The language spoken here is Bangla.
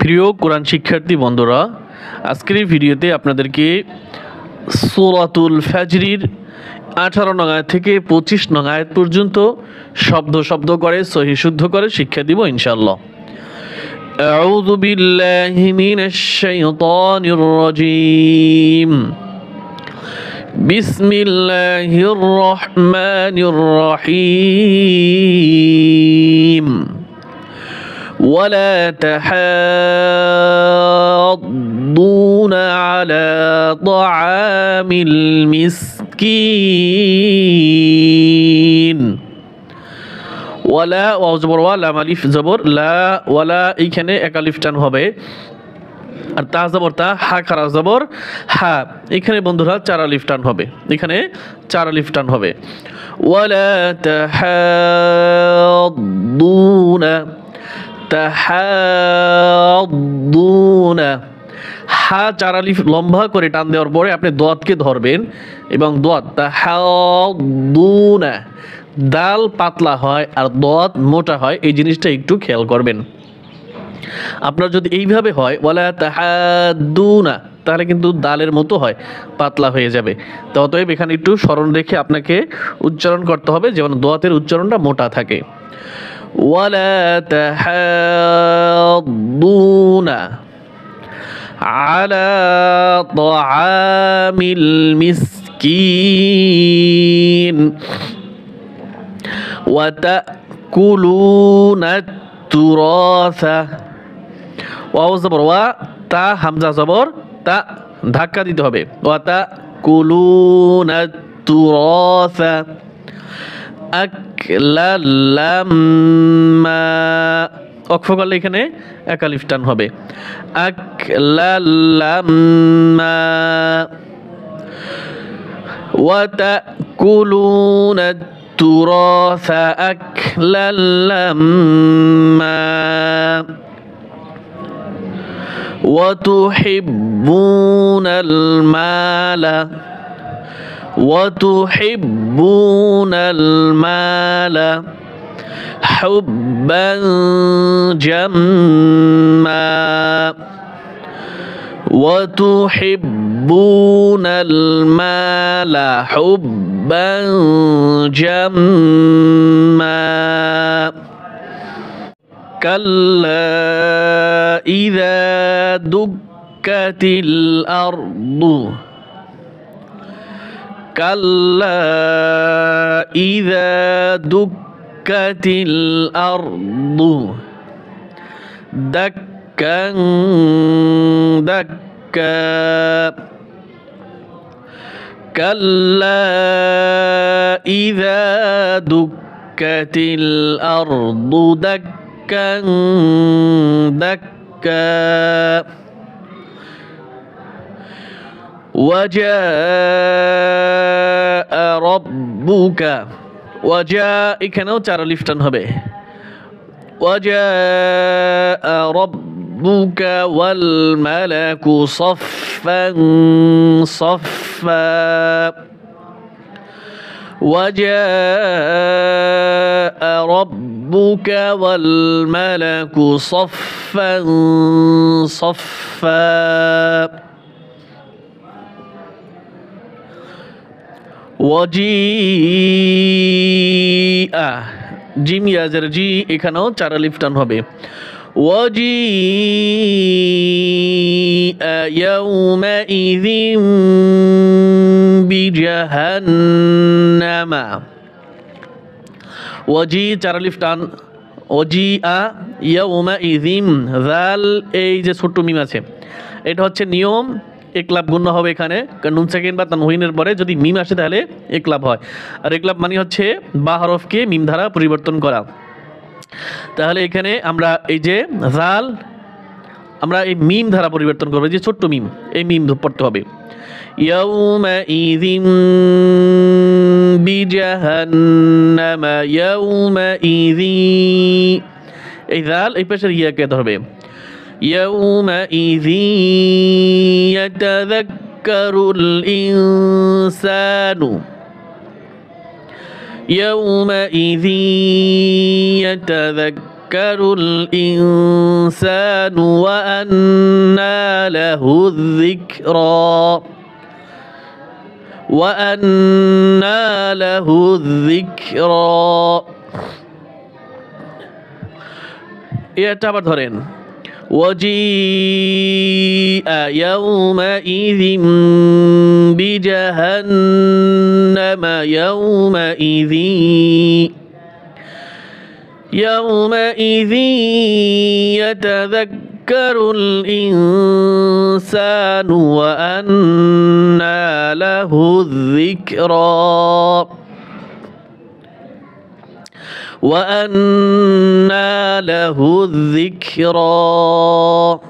প্রিয় কোরআন শিক্ষার্থী বন্ধুরা, আজকের এই ভিডিওতে আপনাদেরকে সূরাতুল ফাজরির 18 নং আয়াত থেকে 25 নং আয়াত পর্যন্ত শব্দ শব্দ করে সহিহ শুদ্ধ করে শিক্ষা দিব ইনশাআল্লাহ। আউযু বিল্লাহি মিনাশ শাইতানির রাজীম। বিসমিল্লাহির রহমানির রহিম। ولا تحاضون على طعام المسكين ওয়ালা ওয়াও জবর ওয়া লাম আলিফ জবর লা ওয়ালা এইখানে এক আলিফ টান হবে আর তা জবর তা হা খারা জবর হা এখানে বন্ধুরা চার আলিফ টান হবে এখানে চার আলিফ টান হবে ওয়ালা তাহাদুনা তাহাদুনা হা চার আলিফ লম্বা করে টান দেওয়ার পরে আপনি দোয়াতকে ধরবেন এবং দোয়াত তাহাদুনা দাল পাতলা হয় আর দোয়াত মোটা হয় এই জিনিসটা একটু খেয়াল করবেন। আপনার যদি এইভাবে হয় ওয়ালা তাহাদুনা তাহলে কিন্তু দালের মতো হয় পাতলা হয়ে যাবে। তো অতএব এখানে একটু স্মরণ রেখে আপনাকে উচ্চারণ করতে হবে যেমন দোয়াতের উচ্চারণটা মোটা থাকে। ওয়ালা তাহাদুনা আলা তাআমিল মিসকিন ওয়া তাকুলুনা তুরাসা ওয়াও জবর ওয়া তা হামজা জবর তা ধাক্কা দিতে হবে ওয়া তাকুলুনা তুরাসা আকলাল লাম্মা অক্ষ করলে এখানে এক আলিফ টান হবে আকলাল লাম্মা ওয়া তাকুলুনা তুরাসা আকলাল লাম্মা ওয়া তুহিব্বুনাল মালা وتحبون المال حبا جما وتحبون المال حبا جما كلا إذا دكت الأرض كلا إذا دكت الأرض دكا دكا كلا إذا دكت الأرض دكا دكا وجاء ربك وجاء এখানেও চার আলিফ টান হবে وجاء ربك والملك صفا صفا وجاء ربك والملك صفا صفا ওয়াজিআ জিম ইয়াজের জি এখানেও চার আলিফ টান হবে ওয়াজিআ ইয়াউমাইযিন বিজাহান্নামা ওয়াজি চার আলিফ টান ওয়াজিআ ইয়াউমাইযিন যাল এই যে ছোট্ট মিম আছে এটা হচ্ছে নিয়ম একলাব গুণ হবে এখানে নুন সাকিন বা তানউইনের পরে যদি মিম আসে তাহলে একলাব হয় আর একলাব মানে হচ্ছে বা হরফকে মিম দ্বারা পরিবর্তন করা। তাহলে এখানে আমরা এই যে জাল আমরা এই মিম দ্বারা পরিবর্তন করব যে ছোট্ট মিম এই মিম পড়তে হবে ইয়াউমাইযিন বিজাহান্নামা ইয়াউমাইযিন এই জাল এই পাশের ইয়াকে ধরবে يومئذ يتذكر الإنسان يومئذ يتذكر الإنسان وأنى له الذكرى وأنى له الذكرى এটা আবার ধরেন وجيء يومئذ بجهنم يومئذ يتذكر الإنسان وأنى له الذكرى وأنى له الذكرى